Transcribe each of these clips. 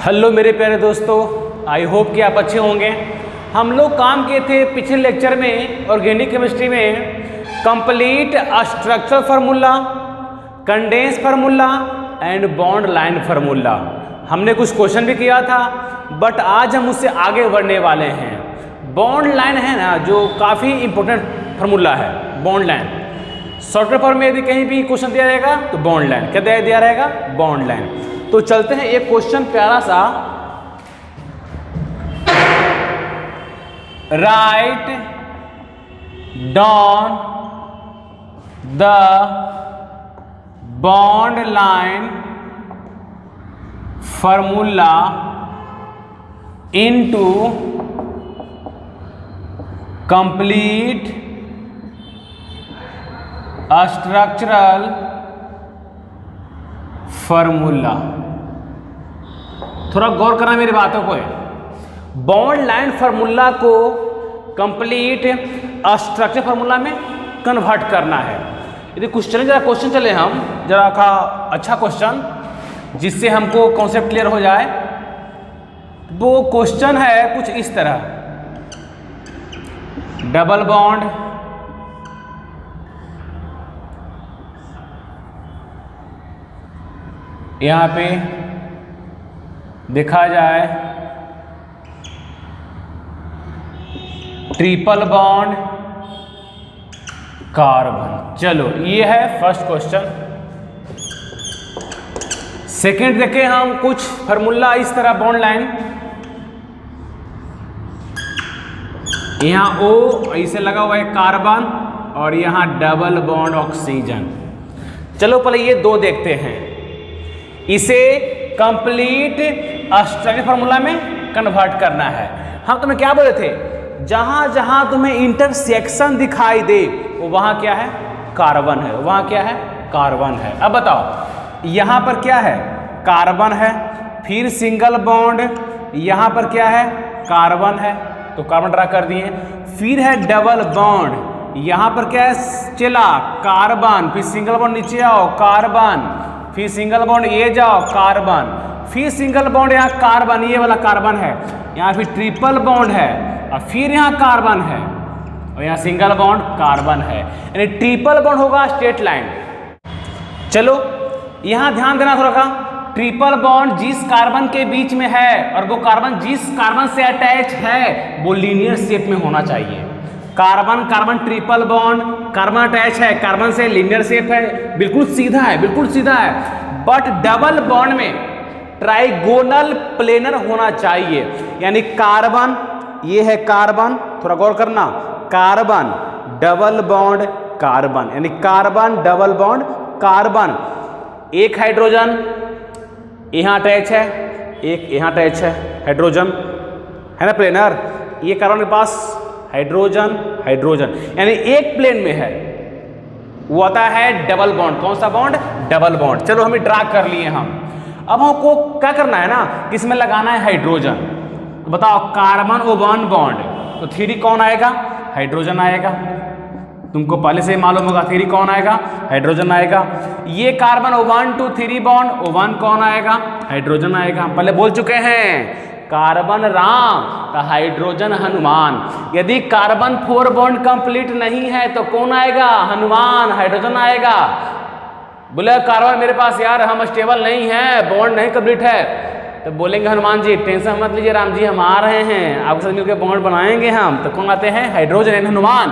Hello मेरे प्यारे दोस्तों, आई होप कि आप अच्छे होंगे। हम लोग काम किए थे पिछले लेक्चर में ऑर्गेनिक केमिस्ट्री में complete structure formula, condense formula and bond line formula. हमने कुछ क्वेश्चन भी किया था, बट आज हम उससे आगे बढ़ने वाले हैं। बॉन्ड लाइन है ना, जो काफ़ी इंपॉर्टेंट फार्मूला है। बॉन्ड लाइन शॉर्टकट फॉर्म में यदि कहीं भी क्वेश्चन दिया रहेगा तो बॉन्ड लाइन, क्या दिया रहेगा? Bond line. तो चलते हैं एक क्वेश्चन प्यारा सा। Write down the bond line formula into complete structural formula. थोड़ा गौर करना मेरी बातों को है। बॉन्ड लाइन फार्मूला को कंप्लीट स्ट्रक्चर फार्मूला में कन्वर्ट करना है। यदि क्वेश्चन चले हम जरा का अच्छा क्वेश्चन, जिससे हमको कॉन्सेप्ट क्लियर हो जाए। वो क्वेश्चन है कुछ इस तरह, डबल बॉन्ड यहाँ पे देखा जाए, ट्रिपल बॉन्ड कार्बन। चलो ये है फर्स्ट क्वेश्चन। सेकंड देखें हम कुछ फार्मूला इस तरह, बॉन्ड लाइन यहां O ऐसे लगा हुआ है कार्बन, और यहां डबल बॉन्ड ऑक्सीजन। चलो पहले ये दो देखते हैं। इसे कंप्लीट स्ट्रक्चर फार्मूला में कन्वर्ट करना है। हम तुम्हें क्या बोले थे, जहां जहां तुम्हें इंटरसेक्शन दिखाई दे वो वहां क्या है? कार्बन है। वहां क्या है? कार्बन है। अब बताओ, यहां पर क्या है? कार्बन है। फिर सिंगल बॉन्ड, यहां पर क्या है? कार्बन है, तो कार्बन ड्रा कर दिए। फिर है डबल बॉन्ड, यहां पर क्या है? चला कार्बन, फिर सिंगल बॉन्ड नीचे आओ कार्बन, फिर सिंगल बॉन्ड ये जाओ कार्बन, फिर सिंगल बॉन्ड यहाँ कार्बन, ये वाला कार्बन है। यहाँ फिर ट्रिपल बॉन्ड है, और फिर यहाँ कार्बन है, और यहाँ सिंगल बॉन्ड कार्बन है। यानी ट्रिपल बॉन्ड होगा स्ट्रेट लाइन। चलो यहाँ ध्यान देना थोड़ा सा, ट्रिपल बॉन्ड जिस कार्बन के बीच में है और वो कार्बन जिस कार्बन से अटैच है वो लीनियर शेप में होना चाहिए। Carbon carbon triple bond, carbon attach है कार्बन से, लीनियर शेप है, बिल्कुल सीधा है, बिल्कुल सीधा है। बट डबल बॉन्ड में ट्राइगोनल प्लेनर होना चाहिए। यानी कार्बन, ये है कार्बन, थोड़ा गौर करना, कार्बन डबल बॉन्ड कार्बन, यानी कार्बन डबल बॉन्ड कार्बन। एक हाइड्रोजन यहाँ अटैच है, एक यहाँ अटैच है, हाइड्रोजन है ना प्लेनर। ये कार्बन के पास हाइड्रोजन हाइड्रोजन, यानी एक प्लेन में है, वो आता है डबल बॉन्ड। कौन सा बॉन्ड? Double bond. चलो हमें ड्रा कर लिए हम। अब हमको क्या करना है ना, किसमें लगाना है? हाइड्रोजन। तो बताओ, कार्बन O1 बॉन्ड, तो 3 कौन आएगा? हाइड्रोजन आएगा। तुमको पहले से मालूम होगा 3 कौन आएगा? हाइड्रोजन आएगा। ये कार्बन O1 2 3 बॉन्ड, O1 कौन आएगा? हाइड्रोजन आएगा। हम पहले बोल चुके हैं, कार्बन राम का हाइड्रोजन हनुमान। यदि कार्बन 4 बॉन्ड कंप्लीट नहीं है तो कौन आएगा? हनुमान, हाइड्रोजन आएगा। बोले कार्बन मेरे पास यार हम स्टेबल नहीं है, बॉन्ड नहीं कंप्लीट है, तो बोलेंगे हनुमान जी टेंशन मत लीजिए राम जी, हम आ रहे हैं, आपके साथ मिलकर बॉन्ड बनाएंगे हम। तो कौन आते हैं? हाइड्रोजन, हनुमान।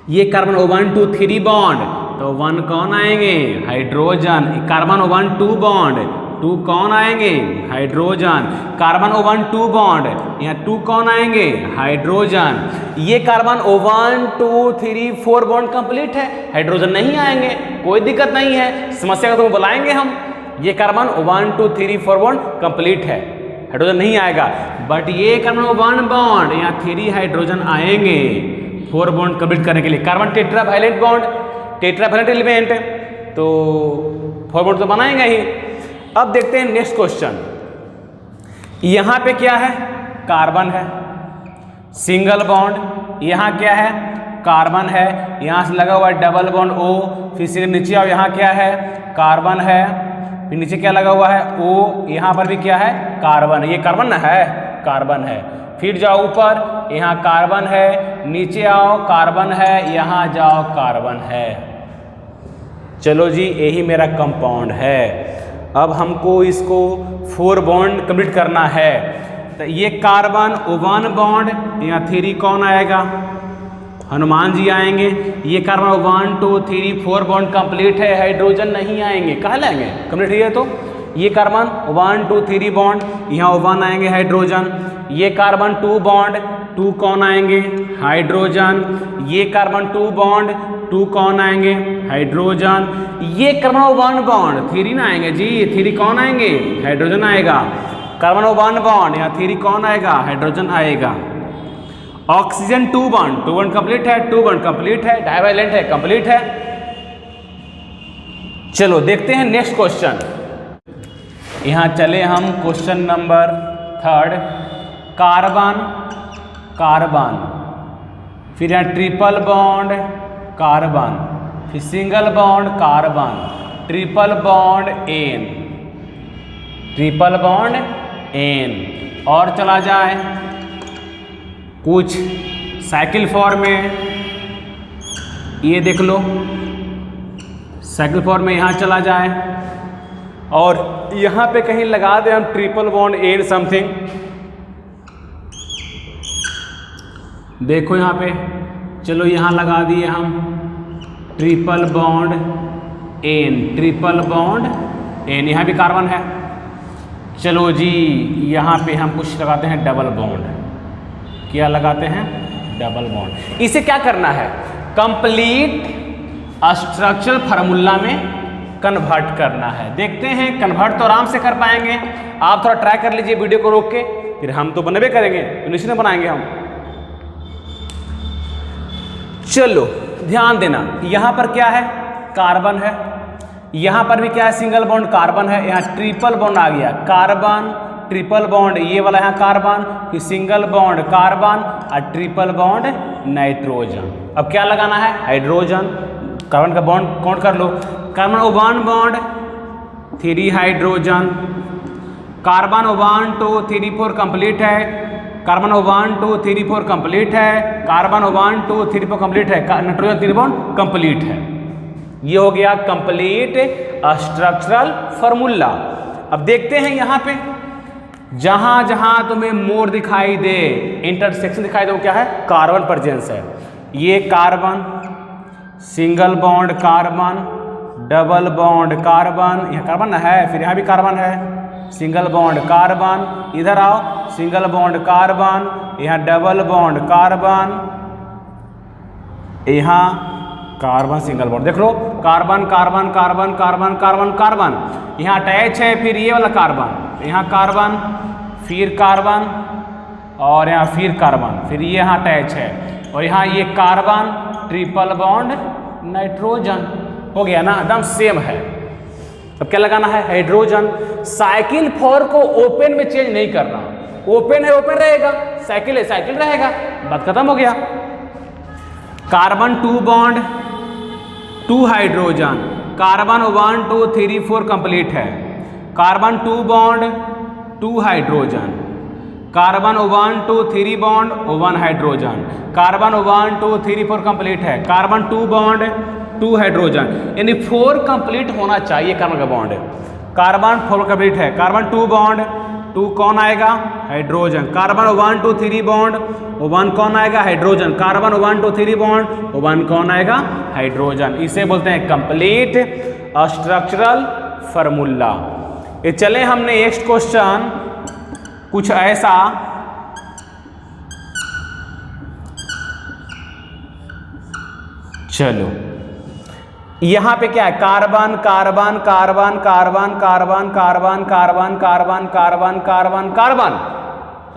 ये कार्बन O1 2 3 बॉन्ड, तो 1 कौन आएंगे? हाइड्रोजन। कार्बन O1 2 बॉन्ड, 2 कौन आएंगे? हाइड्रोजन। कार्बन O1 2 बॉन्ड, यहाँ 2 कौन आएंगे? हाइड्रोजन। ये कार्बन O1 2 3 4 बॉन्ड कंप्लीट है, हाइड्रोजन नहीं आएंगे, कोई दिक्कत नहीं है, समस्या को तो बुलाएंगे हम। ये कार्बन O1 2 3 4 बॉन्ड कंप्लीट है, हाइड्रोजन नहीं आएगा। बट ये कार्बन O1 बॉन्ड, यहाँ 3 हाइड्रोजन आएंगे 4 बॉन्ड कंप्लीट करने के लिए। Carbon tetravalent bond, tetravalent element, तो 4 बॉन्ड तो बनाएंगे ही। अब देखते हैं नेक्स्ट क्वेश्चन। यहां पे क्या है? कार्बन है, सिंगल बॉन्ड, यहां क्या है? कार्बन है, यहाँ से लगा हुआ है डबल बॉन्ड O, फिर से नीचे आओ, यहाँ क्या है कार्बन है, फिर नीचे क्या लगा हुआ है O, यहाँ पर भी क्या है कार्बन, ये कार्बन ना है, कार्बन है। फिर जाओ ऊपर, यहाँ कार्बन है, नीचे आओ कार्बन है, यहाँ जाओ कार्बन है। चलो जी, यही मेरा कंपाउंड है। अब हमको इसको 4 बॉन्ड कंप्लीट करना है। तो ये कार्बन 1 बॉन्ड, यहाँ 3 कौन आएगा? हनुमान जी आएंगे। ये कार्बन 1 2 3 4 बॉन्ड कंप्लीट है, हाइड्रोजन नहीं आएंगे। कहाँ लाएंगे? कंप्लीट है तो ये कार्बन 1 2 3 बॉन्ड, यहाँ 1 आएंगे हाइड्रोजन। ये कार्बन 2 बॉन्ड, 2 कौन आएंगे? हाइड्रोजन। ये कार्बन 2 बॉन्ड, 2 कौन आएंगे? हाइड्रोजन। ये कार्बन 1 बॉन्ड, 3 ना आएंगे जी, 3 कौन आएंगे? हाइड्रोजन आएगा। कार्बन 1 बॉन्ड, यहाँ 3 कौन आएगा? हाइड्रोजन आएगा। ऑक्सीजन 2 बॉन्ड, 2 बॉन्ड कंप्लीट है, 2 बॉन्ड कंप्लीट है, डाइवैलेंट है, कंप्लीट है। चलो देखते हैं नेक्स्ट क्वेश्चन। यहाँ चले हम क्वेश्चन नंबर 3। कार्बन कार्बन, फिर यहाँ ट्रिपल बॉन्ड कार्बन, फिर single bond carbon, triple bond N, triple bond N. और चला जाए कुछ साइकिल फॉर्म में, ये देख लो साइकिल फॉर्म में, यहाँ चला जाए और यहाँ पे कहीं लगा दे हम ट्रिपल बॉन्ड एन समथिंग। देखो यहाँ पे, चलो यहाँ लगा दिए हम triple bond N, triple bond N, यहाँ भी कार्बन है। चलो जी, यहाँ पे हम कुछ लगाते हैं डबल बॉन्ड। क्या लगाते हैं? Double bond. इसे क्या करना है? कंप्लीट स्ट्रक्चरल फार्मूला में कन्वर्ट करना है। देखते हैं, कन्वर्ट तो आराम से कर पाएंगे। आप थोड़ा ट्राई कर लीजिए वीडियो को रोक के, फिर हम तो बनबे करेंगे, इनिशियल में बनाएंगे हम। चलो ध्यान देना, यहाँ पर क्या है? कार्बन है। यहाँ पर भी क्या है? सिंगल बॉन्ड कार्बन है। यहाँ ट्रिपल बॉन्ड आ गया, कार्बन ट्रिपल बॉन्ड, ये वाला यहाँ कार्बन, फिर सिंगल बॉन्ड कार्बन और ट्रिपल बॉन्ड नाइट्रोजन। अब क्या लगाना है? हाइड्रोजन। कार्बन का बॉन्ड काउंट कर लो। Carbon 1 bond 3 hydrogen, carbon 1 2 3 4 complete है, कार्बन 1 2 3 4 कंप्लीट है, कार्बन 1 2 3 4 कंप्लीट है, नाइट्रोजन 3 बॉन्ड कंप्लीट है। ये हो गया कंप्लीट स्ट्रक्चरल फार्मूला। अब देखते हैं यहाँ पे, जहां जहां तुम्हें मोर दिखाई दे, इंटरसेक्शन दिखाई दे, वो क्या है? कार्बन प्रेजेंस है। ये carbon, single bond carbon, double bond carbon, यहाँ कार्बन है, फिर यहाँ भी कार्बन है, सिंगल बॉन्ड कार्बन, इधर आओ सिंगल बॉन्ड कार्बन, यहाँ डबल बॉन्ड कार्बन, यहाँ कार्बन सिंगल बॉन्ड। देख लो, carbon carbon carbon carbon carbon carbon, यहाँ अटैच है, फिर ये वाला कार्बन, यहाँ कार्बन, फिर कार्बन और यहाँ फिर कार्बन, फिर ये यहाँ अटैच है, और यहाँ ये कार्बन ट्रिपल बॉन्ड नाइट्रोजन। हो गया ना, एकदम सेम है। अब क्या लगाना है? हाइड्रोजन। साइकिल फॉर को ओपन में चेंज नहीं करना, ओपन है ओपन रहेगा, साइकिल है साइकिल रहेगा, बात खत्म हो गया। Carbon 2 bond 2 hydrogen, carbon 1 2 3 4 complete है, carbon 2 bond 2 hydrogen, carbon 1 2 3 bond 1 hydrogen, carbon 1 2 3 4 complete है, कार्बन 2 बॉन्ड 2 हाइड्रोजन, यानी 4 कंप्लीट होना चाहिए कार्बन का बॉन्ड। कार्बन 4 कंप्लीट है, कार्बन 2 बॉन्ड 2 कौन आएगा? हाइड्रोजन। कार्बन 1 2 3 बॉन्ड 1 कौन आएगा? हाइड्रोजन। कार्बन 1 2 3 बॉन्ड 1 कौन आएगा? हाइड्रोजन। इसे बोलते हैं कंप्लीट स्ट्रक्चरल फार्मूला। ये चले हमने नेक्स्ट क्वेश्चन कुछ ऐसा, चलो यहां पे क्या है? Carbon carbon carbon carbon carbon carbon carbon carbon carbon carbon carbon,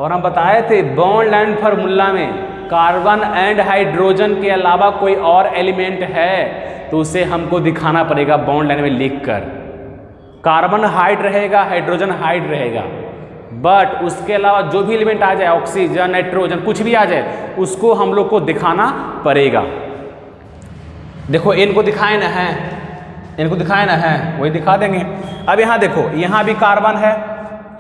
और हम बताए थे बॉन्ड लाइन फार्मूला में कार्बन एंड हाइड्रोजन के अलावा कोई और एलिमेंट है तो उसे हमको दिखाना पड़ेगा बॉन्ड लाइन में लिखकर। कार्बन हाइड रहेगा, हाइड्रोजन हाइड रहेगा, बट उसके अलावा जो भी एलिमेंट आ जाए, ऑक्सीजन नाइट्रोजन कुछ भी आ जाए, उसको हम लोग को दिखाना पड़ेगा। देखो इनको दिखाए ना है, इनको दिखाए ना है, वही दिखा देंगे। अब यहाँ देखो, यहाँ भी कार्बन है,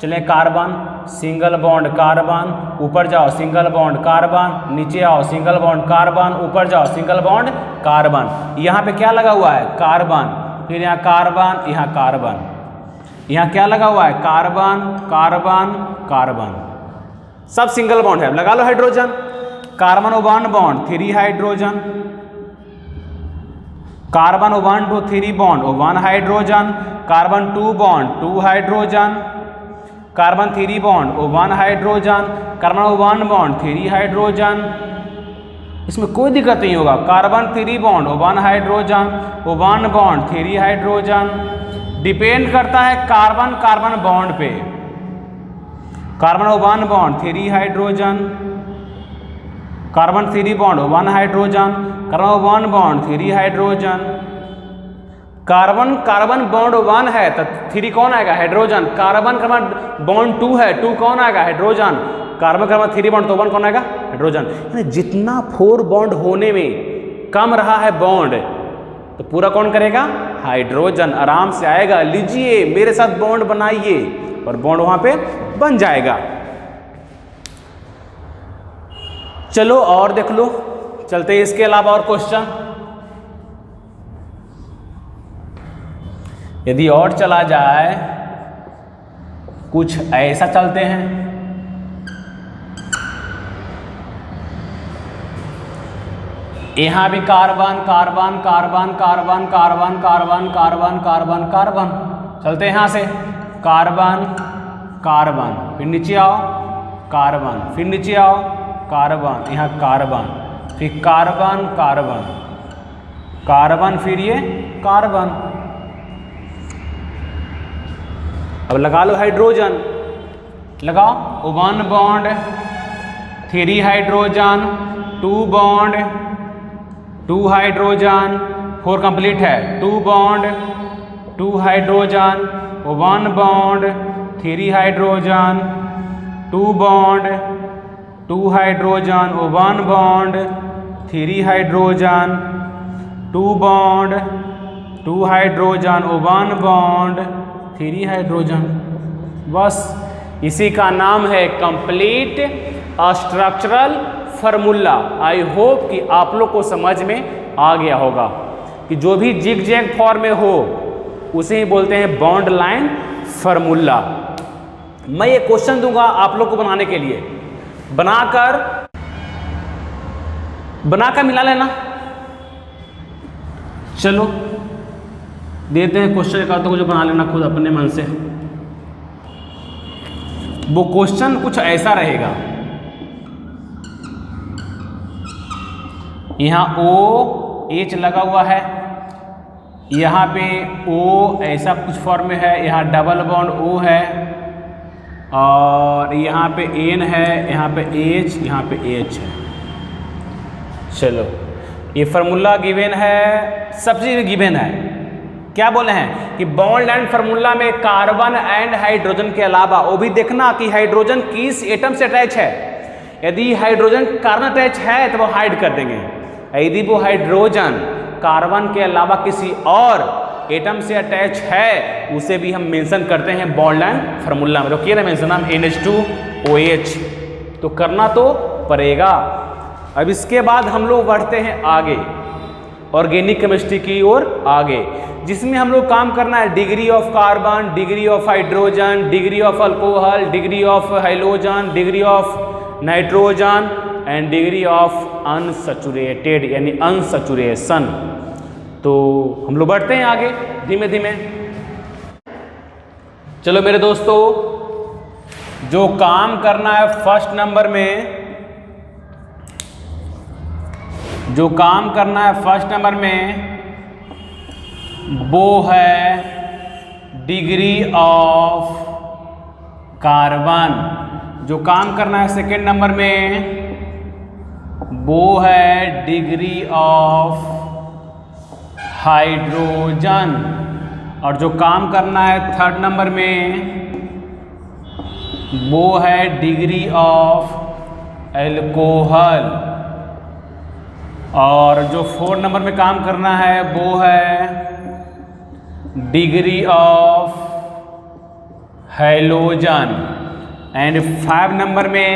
चले कार्बन, सिंगल बॉन्ड कार्बन, ऊपर जाओ सिंगल बॉन्ड कार्बन, नीचे आओ सिंगल बॉन्ड कार्बन, ऊपर जाओ सिंगल बॉन्ड कार्बन। यहाँ पे क्या लगा हुआ है? कार्बन। फिर यहाँ कार्बन, यहाँ कार्बन, यहाँ क्या लगा हुआ है? कार्बन कार्बन कार्बन, सब सिंगल बॉन्ड है। लगा लो hydrogen, carbon 1 bond 3 hydrogen, carbon 1 2 3 bond 1 hydrogen, carbon 2 bond 2 hydrogen, carbon 3 bond 1 hydrogen, carbon 1 bond 3 hydrogen. इसमें कोई दिक्कत नहीं होगा। Carbon 3 bond 1 hydrogen, 1 bond 3 hydrogen. Depend करता है कार्बन कार्बन बॉन्ड पे। Carbon 1 bond 3 hydrogen, carbon 3 bond 1 hydrogen, carbon 1 bond 3 hydrogen. Carbon carbon bond 1 है तो 3 कौन आएगा? हाइड्रोजन। कार्बन कार्बन बॉन्ड 2 है, 2 कौन आएगा? हाइड्रोजन। कार्बन कार्बन 3 बॉन्ड तो 1 कौन आएगा? हाइड्रोजन। यानी जितना 4 बॉन्ड होने में कम रहा है बॉन्ड तो पूरा कौन करेगा? हाइड्रोजन। आराम से आएगा, लीजिए मेरे साथ बॉन्ड बनाइए, और बॉन्ड वहां पे बन जाएगा। चलो और देख लो, चलते हैं इसके अलावा और क्वेश्चन। यदि और चला जाए, कुछ ऐसा चलते हैं। यहां भी carbon carbon carbon carbon carbon carbon carbon carbon carbon, चलते हैं यहां से। कार्बन कार्बन, फिर नीचे आओ कार्बन, फिर नीचे आओ कार्बन, यहाँ कार्बन, फिर कार्बन कार्बन कार्बन, फिर ये कार्बन। अब लगा लो हाइड्रोजन, लगाओ 1 bond 3 hydrogen, 2 bond 2 hydrogen, 4 complete है, 2 bond 2 hydrogen, 1 bond 3 hydrogen, 2 bond 2 hydrogen, 1 bond 3 hydrogen, 2 bond 2 hydrogen, 1 bond 3 hydrogen. बस इसी का नाम है कंप्लीट स्ट्रक्चरल फार्मूला। आई होप कि आप लोग को समझ में आ गया होगा कि जो भी जिग जैग फॉर्म में हो उसे ही बोलते हैं बॉन्ड लाइन फार्मूला। मैं ये क्वेश्चन दूंगा आप लोग को बनाने के लिए, बनाकर मिला लेना। चलो देते हैं क्वेश्चन का, तो जो बना लेना खुद अपने मन से। वो क्वेश्चन कुछ ऐसा रहेगा, यहाँ OH लगा हुआ है, यहाँ पे O ऐसा कुछ फॉर्म में है, यहाँ डबल बॉन्ड O है, और यहाँ पे N है, यहाँ पे H, यहाँ पे H है। चलो ये फार्मूला गिवन है, सब चीज़ गिवन है। क्या बोले हैं कि बॉन्ड एंड फार्मूला में कार्बन एंड हाइड्रोजन के अलावा वो भी देखना कि हाइड्रोजन किस एटम से अटैच है। यदि हाइड्रोजन कार्बन अटैच है तो वो हाइड कर देंगे, यदि वो हाइड्रोजन कार्बन के अलावा किसी और एटम से अटैच है उसे भी हम मेंशन करते हैं बॉन्ड एंड फार्मूला में। तो किया ना मेंशन हम NH2OH, तो करना तो पड़ेगा। अब इसके बाद हम लोग बढ़ते हैं आगे ऑर्गेनिक केमिस्ट्री की ओर आगे, जिसमें हम लोग काम करना है degree of carbon, degree of hydrogen, degree of alcohol, degree of halogen, degree of nitrogen and degree of unsaturated यानी अनसैचुरेशन। तो हम लोग बढ़ते हैं आगे धीमे धीमे। चलो मेरे दोस्तों, जो काम करना है फर्स्ट नंबर में, जो काम करना है फर्स्ट नंबर में वो है डिग्री ऑफ कार्बन। जो काम करना है सेकेंड नंबर में वो है डिग्री ऑफ हाइड्रोजन। और जो काम करना है थर्ड नंबर में वो है डिग्री ऑफ अल्कोहल। और जो फोर्थ नंबर में काम करना है वो है degree of halogen. And 5 number में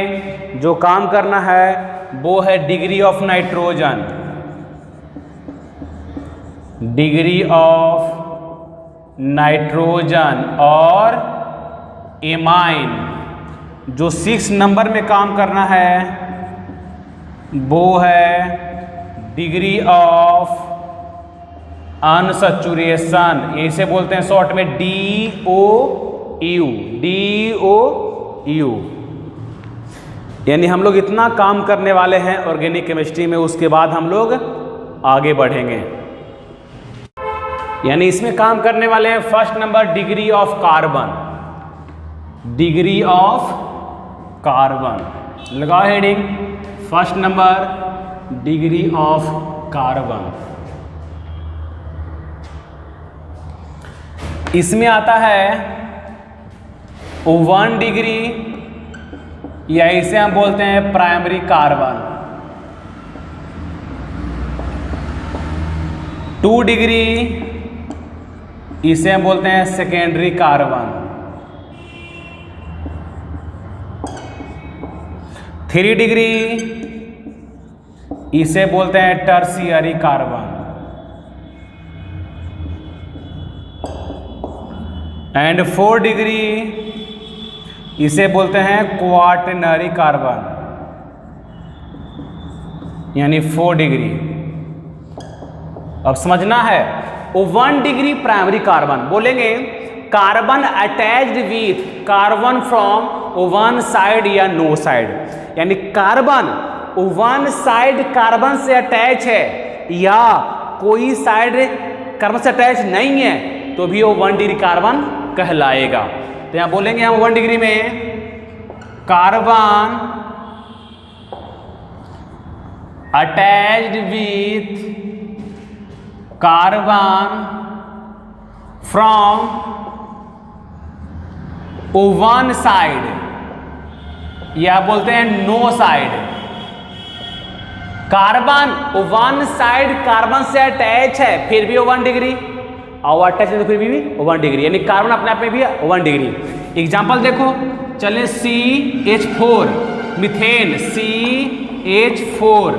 जो काम करना है वो है degree of nitrogen, degree of nitrogen. और एमाइन जो 6 नंबर में काम करना है वो है डिग्री ऑफ अनसैचुरेशन, इसे बोलते हैं शॉर्ट में DOU, DOU। यानी हम लोग इतना काम करने वाले हैं ऑर्गेनिक केमिस्ट्री में, उसके बाद हम लोग आगे बढ़ेंगे। यानी इसमें काम करने वाले हैं first number degree of carbon, degree of carbon, लगाओ heading first number degree of carbon. इसमें आता है 1 डिग्री, या इसे हम बोलते हैं प्राइमरी कार्बन। 2 डिग्री, इसे हम बोलते हैं सेकेंडरी कार्बन। 3 डिग्री, इसे बोलते हैं टर्शियरी कार्बन। एंड 4 डिग्री, इसे बोलते हैं क्वाटरनरी कार्बन, यानी 4 डिग्री। अब समझना है 1 डिग्री प्राइमरी कार्बन, बोलेंगे carbon attached with carbon from 1 side या नो साइड, यानी कार्बन 1 साइड कार्बन से अटैच है या कोई साइड कार्बन से अटैच नहीं है तो भी वो 1 डिग्री कार्बन कहलाएगा। तो यहां बोलेंगे हम 1 डिग्री में carbon attached with carbon from 1 side, या बोलते हैं no side. Carbon 1 side carbon से अटैच है फिर भी 1 डिग्री, और अटैच है तो फिर भी 1 डिग्री, यानी कार्बन अपने आप में भी 1 डिग्री। एग्जाम्पल देखो, चले CH4 मीथेन, CH4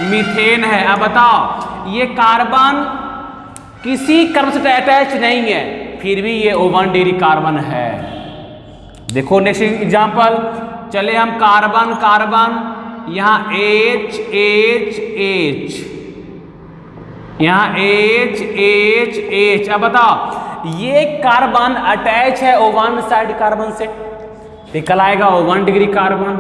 मीथेन है। अब बताओ ये कार्बन किसी कार्बन से अटैच नहीं है फिर भी ये 1 डिग्री कार्बन है। देखो नेक्स्ट एग्जाम्पल, चले हम कार्बन कार्बन, यहाँ H H H, यहाँ H H H। अब बताओ ये कार्बन अटैच है 1 साइड कार्बन से, निकल आएगा 1 डिग्री कार्बन।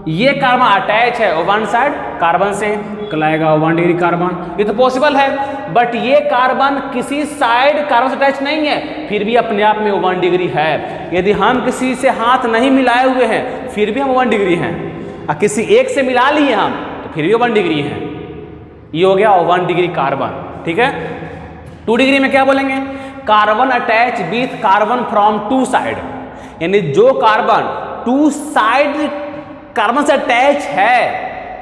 ये कार्बन अटैच है 1 साइड कार्बन से, निकल आएगा 1 डिग्री कार्बन। ये तो पॉसिबल है, बट ये कार्बन किसी साइड कार्बन से अटैच नहीं है फिर भी अपने आप में 1 डिग्री है। यदि हम किसी से हाथ नहीं मिलाए हुए हैं फिर भी हम 1 डिग्री हैं, और किसी एक से मिला लिए हम तो फिर भी 1 डिग्री हैं। ये हो गया 1 डिग्री कार्बन, ठीक है। 2 डिग्री में क्या बोलेंगे, carbon attach with carbon from 2 side, यानी जो कार्बन 2 साइड कार्बन से अटैच है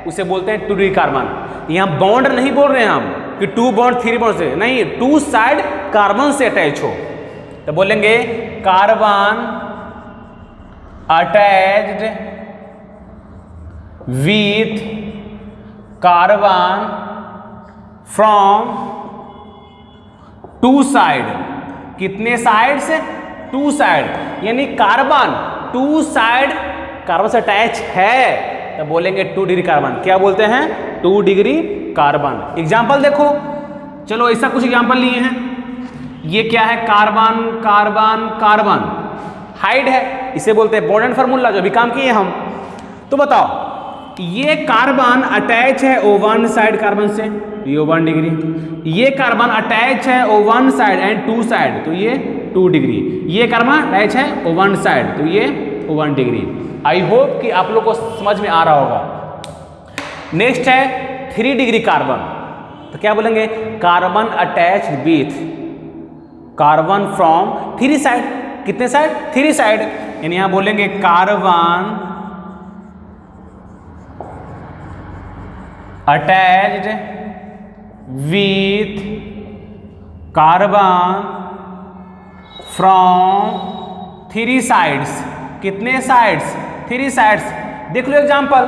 उसे बोलते हैं 2 डिग्री कार्बन। यहां बॉन्ड नहीं बोल रहे हैं हम कि 2 बॉन्ड 3 बॉन्ड से नहीं, 2 साइड कार्बन से अटैच हो तो बोलेंगे carbon attached with carbon from 2 side. कितने साइड से, 2 साइड, यानी कार्बन 2 साइड कार्बन से अटैच है तो बोलेंगे 2 डिग्री कार्बन। क्या बोलते हैं, 2 डिग्री कार्बन। एग्जाम्पल देखो, चलो ऐसा कुछ एग्जाम्पल लिए हैं। ये क्या है, कार्बन कार्बन कार्बन, हाइड है, इसे बोलते हैं बॉन्ड एंड फार्मूला जो भी काम किए हम। तो बताओ ये कार्बन अटैच है 1 साइड कार्बन से, ये 1 डिग्री। ये कार्बन अटैच है 1 साइड एंड 2 साइड तो ये 2 डिग्री। ये कार्बन अटैच है 1 साइड तो ये 1 डिग्री। आई होप कि आप लोग को समझ में आ रहा होगा। नेक्स्ट है 3 डिग्री कार्बन, तो क्या बोलेंगे, carbon attached with carbon from 3 side. कितने साइड, 3 साइड, यानी यहां बोलेंगे carbon attached with carbon from 3 sides, कितने साइड्स? 3 साइड्स। देख लो एग्जाम्पल,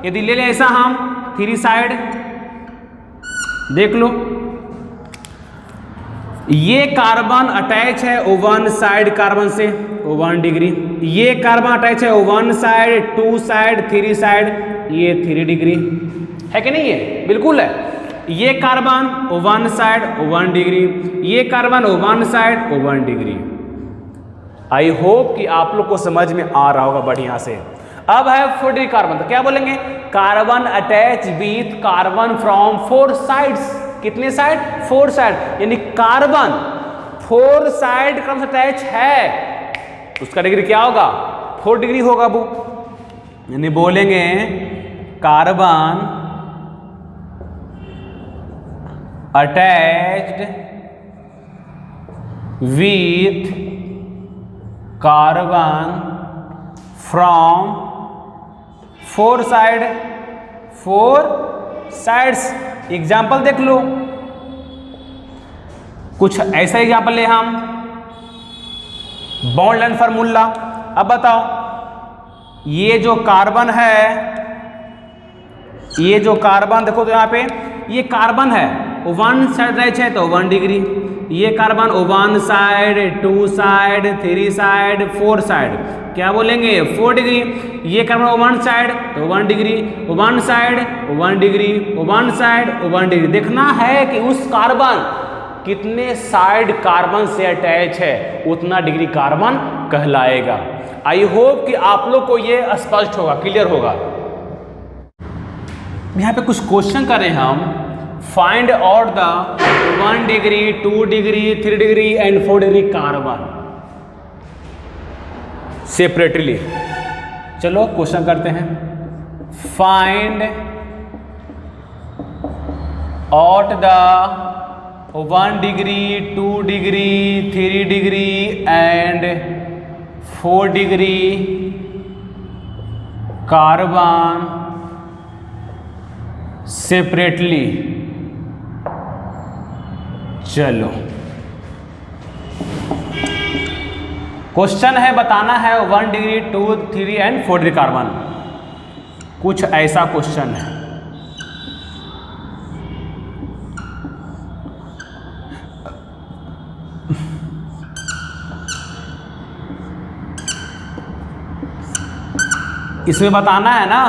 यदि ले लें ऐसा हम 3 साइड, देख लो ये कार्बन अटैच है O1 साइड कार्बन से O1 डिग्री, ये कार्बन अटैच है O1 साइड, 2 साइड, 3 साइड, ये 3 डिग्री है कि नहीं? ये बिल्कुल है। ये carbon O1 side O1 degree, ये carbon O1 side O1 degree. I hope कि आप लोग को समझ में आ रहा होगा बढ़िया से। अब है 4 डिग्री कार्बन, तो क्या बोलेंगे? Carbon attach with carbon from 4 sides. कितने साइड? 4 साइड, यानी कार्बन 4 साइड कार्बन अटैच है, उसका डिग्री क्या होगा? 4 डिग्री होगा वो। यानी बोलेंगे carbon attached with carbon from 4 side, 4 sides. Example देख लो, कुछ ऐसा एग्जाम्पल ले हम, बॉन्ड लेंथ फार्मूला। अब बताओ, ये जो कार्बन है, ये जो कार्बन देखो तो यहाँ पे ये कार्बन है O1 साइड अटैच है तो 1 डिग्री, ये carbon O1 side, 2 side, 3 side, 4 side, क्या बोलेंगे? 4 डिग्री। ये कार्बन O1 साइड तो 1 degree, O1 side 1 degree, O1 side 1 degree. देखना है कि उस कार्बन कितने साइड कार्बन से अटैच है, उतना डिग्री कार्बन कहलाएगा। आई होप कि आप लोग को ये स्पष्ट होगा, क्लियर होगा। यहाँ पे कुछ क्वेश्चन करें हम, find out the 1 degree, 2 degree, 3 degree and 4 degree carbon separately. चलो क्वेश्चन करते हैं। Find out the 1 degree, 2 degree, 3 degree and 4 degree carbon separately. चलो क्वेश्चन है, बताना है 1 डिग्री, 2, 3 एंड 4 डिग्री कार्बन। कुछ ऐसा क्वेश्चन है। इसमें बताना है ना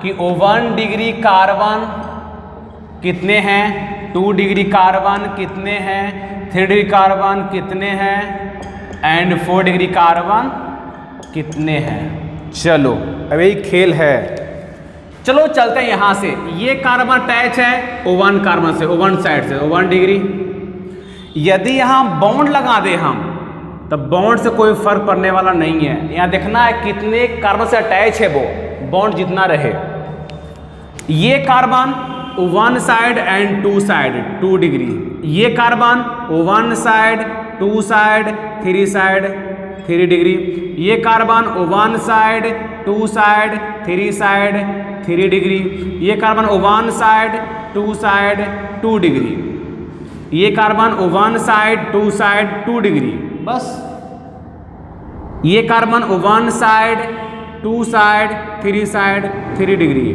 कि 1 डिग्री कार्बन कितने हैं, 2 डिग्री कार्बन कितने हैं, 3 डिग्री कार्बन कितने हैं एंड 4 डिग्री कार्बन कितने हैं। चलो अब यही खेल है। चलो चलते हैं यहाँ से। ये कार्बन अटैच है O1 कार्बन से, O1 साइड से, O1 डिग्री। यदि यहाँ बॉन्ड लगा दे हम, तब बॉन्ड से कोई फर्क पड़ने वाला नहीं है। यहाँ देखना है कितने कार्बन से अटैच है, वो बॉन्ड जितना रहे। ये carbon O1 side and 2 side 2 degree, ये carbon O1 side, 2 side, 3 side 3 degree, ये carbon O1 side, 2 side, 3 side 3 degree, ये carbon O1 side, 2 side 2 degree, ये carbon O1 side, 2 side 2 degree. बस ये carbon O1 side, 2 side, 3 side 3 degree,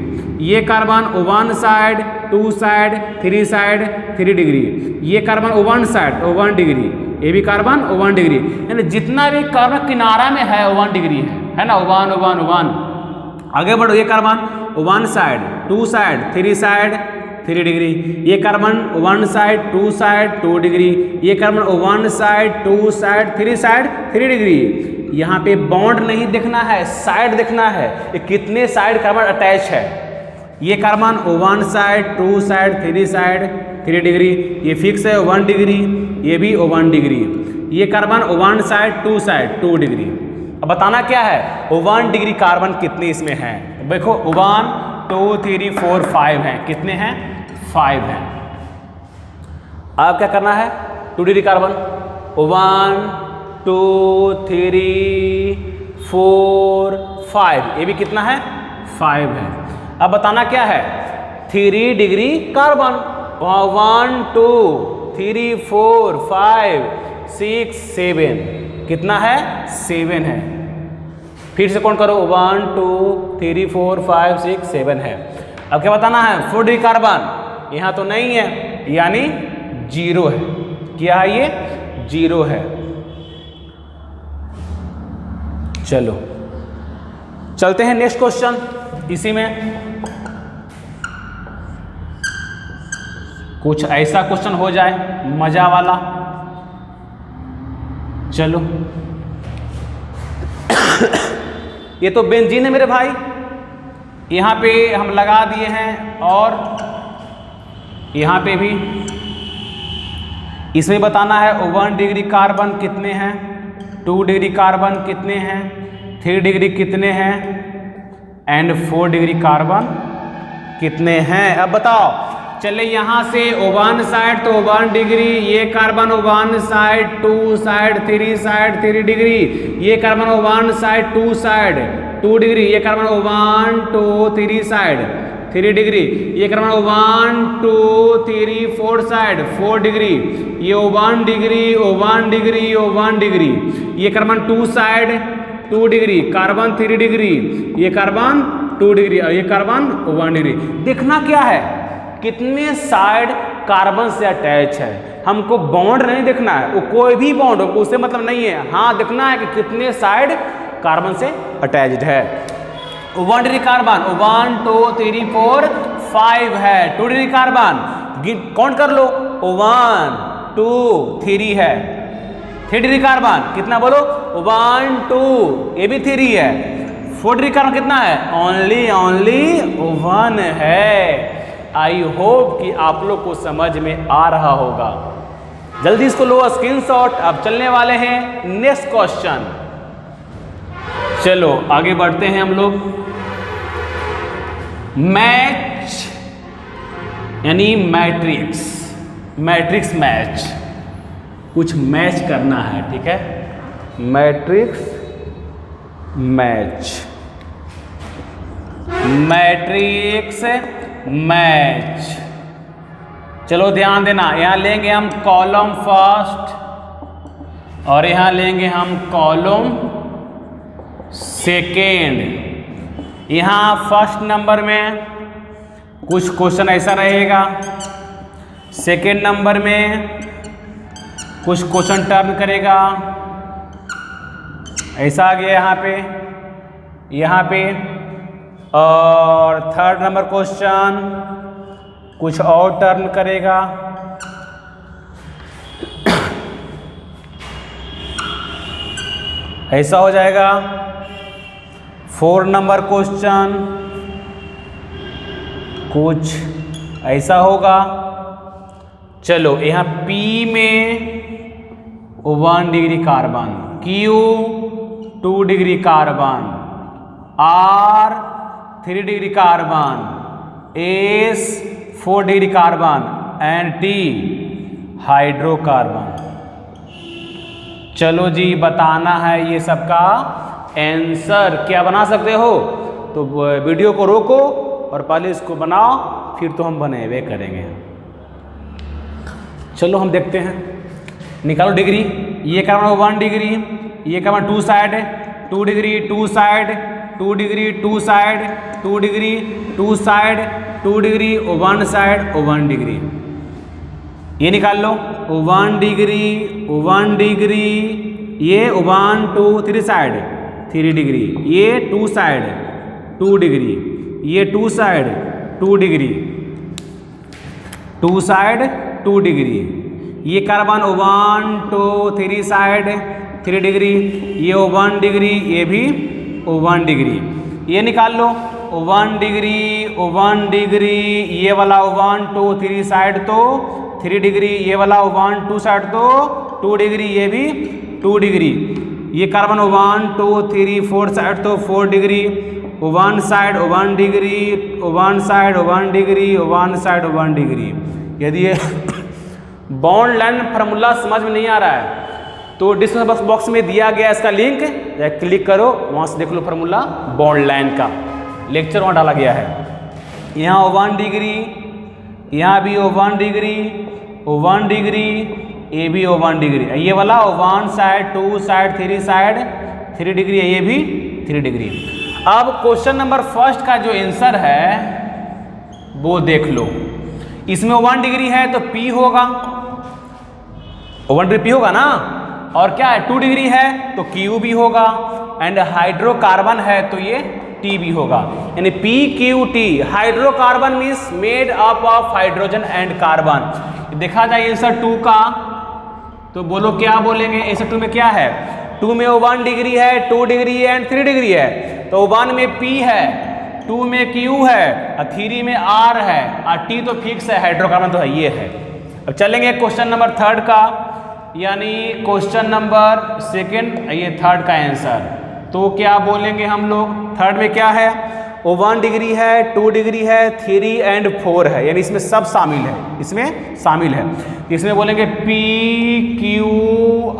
ये carbon O1 side, 2 side, 3 side 3 degree, ये carbon O1 side O1 degree, ये भी carbon O1 degree. यानी जितना भी कार्बन किनारा में है O1 डिग्री है ना, O1 O1 O1। आगे बढ़ो, ये carbon O1 side, 2 side, 3 side 3 degree, ये carbon O1 side, 2 side 2 degree, ये carbon O1 side, 2 side, 3 side 3 degree. यहाँ पे बॉन्ड नहीं देखना है, साइड देखना है, ये कितने साइड कार्बन अटैच है। ये carbon O1 side, 2 side, 3 side 3 degree, ये फिक्स है O1 डिग्री, ये भी O1 डिग्री, ये carbon O1 side, 2 side 2 degree. अब बताना क्या है, O1 डिग्री कार्बन कितने इसमें हैं। देखो 1 2 3 4 5 हैं, कितने हैं? 5 हैं। अब क्या करना है, 2 डिग्री कार्बन 1 2 3 4 5, ये भी कितना है? 5 है। अब बताना क्या है, 3 डिग्री कार्बन 1 2 3 4 5 6 7, कितना है 7 है। फिर से काउंट करो 1 2 3 4 5 6 7 है। अब क्या बताना है 4 डिग्री कार्बन, यहाँ तो नहीं है यानी 0 है। क्या है ये 0 है। चलो चलते हैं नेक्स्ट क्वेश्चन। इसी में कुछ ऐसा क्वेश्चन हो जाए मजा वाला। चलो ये तो बेंजीन है मेरे भाई, यहाँ पे हम लगा दिए हैं और यहाँ पे भी। इसमें बताना है 1 डिग्री कार्बन कितने हैं, 2 डिग्री कार्बन कितने हैं, 3 डिग्री कितने हैं एंड 4 डिग्री कार्बन कितने हैं। अब बताओ, चले यहाँ से 1 साइड तो 1 डिग्री, ये carbon 1 side, 2 side, 3 side 3 degree, ये कार्बन 1 साइड 2 साइड 2 डिग्री, ये कार्बन 1 2 3 साइड 3 डिग्री, ये कार्बन 1 2 3 4 साइड 4 डिग्री, ये 1 डिग्री 1 डिग्री 1 डिग्री, ये carbon 2 side 2 degree, carbon 3 degree, ये कार्बन 2 डिग्री और ये कार्बन 1 डिग्री। देखना क्या है कितने साइड कार्बन से अटैच है, हमको बॉन्ड नहीं देखना है, वो कोई भी बॉन्ड हो उससे मतलब नहीं है। हाँ देखना है कि कितने साइड कार्बन से अटैच्ड है। 1 डिग्री कार्बन 1 2 3 4 5 है, 2 डिग्री कार्बन काउंट कर लो 1 2 3 है, 3 डिग्री कार्बन कितना बोलो 1 2 ये भी 3 है, 4 डिग्री कार्बन कितना है ओनली 1 है। आई होप कि आप लोग को समझ में आ रहा होगा। जल्दी इसको लो स्क्रीनशॉट। अब चलने वाले हैं नेक्स्ट क्वेश्चन। चलो आगे बढ़ते हैं हम लोग। मैच यानी मैट्रिक्स, मैट्रिक्स मैच, कुछ मैच करना है, ठीक है। Matrix match, matrix match. चलो ध्यान देना, यहाँ लेंगे हम कॉलम फर्स्ट और यहाँ लेंगे हम कॉलम सेकेंड। यहाँ फर्स्ट नंबर में कुछ क्वेश्चन ऐसा रहेगा, सेकेंड नंबर में कुछ क्वेश्चन टर्न करेगा ऐसा आ गया यहाँ पे और थर्ड नंबर क्वेश्चन कुछ और टर्न करेगा। ऐसा हो जाएगा। 4 नंबर क्वेश्चन कुछ ऐसा होगा। चलो यहाँ P में 1 degree carbon, Q 2 degree carbon, R 3 degree carbon, S 4 degree carbon and T hydrocarbon. चलो जी बताना है ये सबका आंसर। क्या बना सकते हो तो वीडियो को रोको और पहले इसको बनाओ, फिर तो हम बने करेंगे। चलो हम देखते हैं, निकालो डिग्री। ये कार्बन 1 डिग्री, ये carbon 2 side 2 degree 2 side 2 degree 2 side 2 degree 2 side 2 degree 1 side 1 degree. ये निकाल लो 1 डिग्री 1 डिग्री, ये 1 2 3 साइड 3 डिग्री, ये 2 साइड 2 डिग्री, ये 2 साइड 2 डिग्री 2 साइड 2 डिग्री, ये कार्बन 1 2 3 साइड 3 डिग्री, ये 1 डिग्री, ये भी 1 डिग्री। ये निकाल लो 1 डिग्री 1 डिग्री, ये वाला 1 2 3 साइड तो 3 डिग्री, ये वाला 1 2 साइड तो 2 डिग्री, ये भी 2 डिग्री, ये कार्बन 1 2 3 4 साइड तो 4 degree, 1 side 1 degree 1 side 1 degree 1 side 1 degree. यदि ये बॉन्ड लाइन फार्मूला समझ में नहीं आ रहा है तो डिस्क्रिप्शन बॉक्स में दिया गया इसका लिंक, या क्लिक करो वहाँ से देख लो फार्मूला बॉन्ड लाइन का, लेक्चर वहाँ डाला गया है। यहाँ 1 डिग्री, यहाँ भी 1 डिग्री 1 डिग्री ये भी O1 डिग्री, ये वाला O1 side 2 side 3 side 3 degree है, ये भी 3 डिग्री। अब क्वेश्चन नंबर फर्स्ट का जो आंसर है वो देख लो, इसमें 1 डिग्री है तो P होगा, 1 डिग्री P होगा ना, और क्या है 2 डिग्री है तो Q भी होगा, एंड हाइड्रोकार्बन है तो ये T भी होगा, यानी PQT। Hydrocarbon means made up of hydrogen and carbon. देखा जाए आंसर 2 का तो बोलो क्या बोलेंगे, आंसर 2 में क्या है, 2 में 1 डिग्री है, 2 डिग्री है एंड 3 डिग्री है, तो 1 में P है, 2 में Q है और 3 में R है और T तो फिक्स है, हाइड्रोकार्बन तो है, ये है। अब चलेंगे क्वेश्चन नंबर 3 का, यानी क्वेश्चन नंबर 2 ये 3 का आंसर। तो क्या बोलेंगे हम लोग, 3 में क्या है, 1 डिग्री है, 2 डिग्री है, 3 एंड 4 है, यानी इसमें सब शामिल है, इसमें शामिल है। इसमें बोलेंगे P Q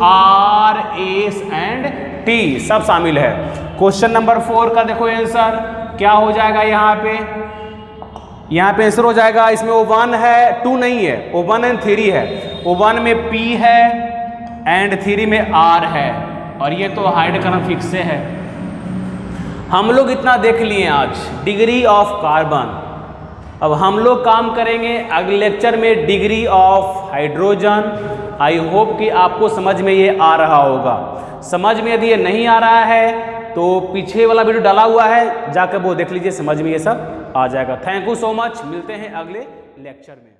R S and T सब शामिल है। क्वेश्चन नंबर 4 का देखो आंसर क्या हो जाएगा, यहाँ पे आंसर हो जाएगा, इसमें O1 है, 2 नहीं है, O1 एंड 3 है, O1 में P है एंड 3 में R है, और ये तो हाइड्रोकार्बन फिक्स से है। हम लोग इतना देख लिए आज डिग्री ऑफ कार्बन। अब हम लोग काम करेंगे अगले लेक्चर में degree of hydrogen. I hope कि आपको समझ में ये आ रहा होगा। समझ में यदि ये नहीं आ रहा है तो पीछे वाला वीडियो डाला हुआ है, जाकर वो देख लीजिए, समझ में ये सब आ जाएगा। थैंक यू सो मच, मिलते हैं अगले लेक्चर में।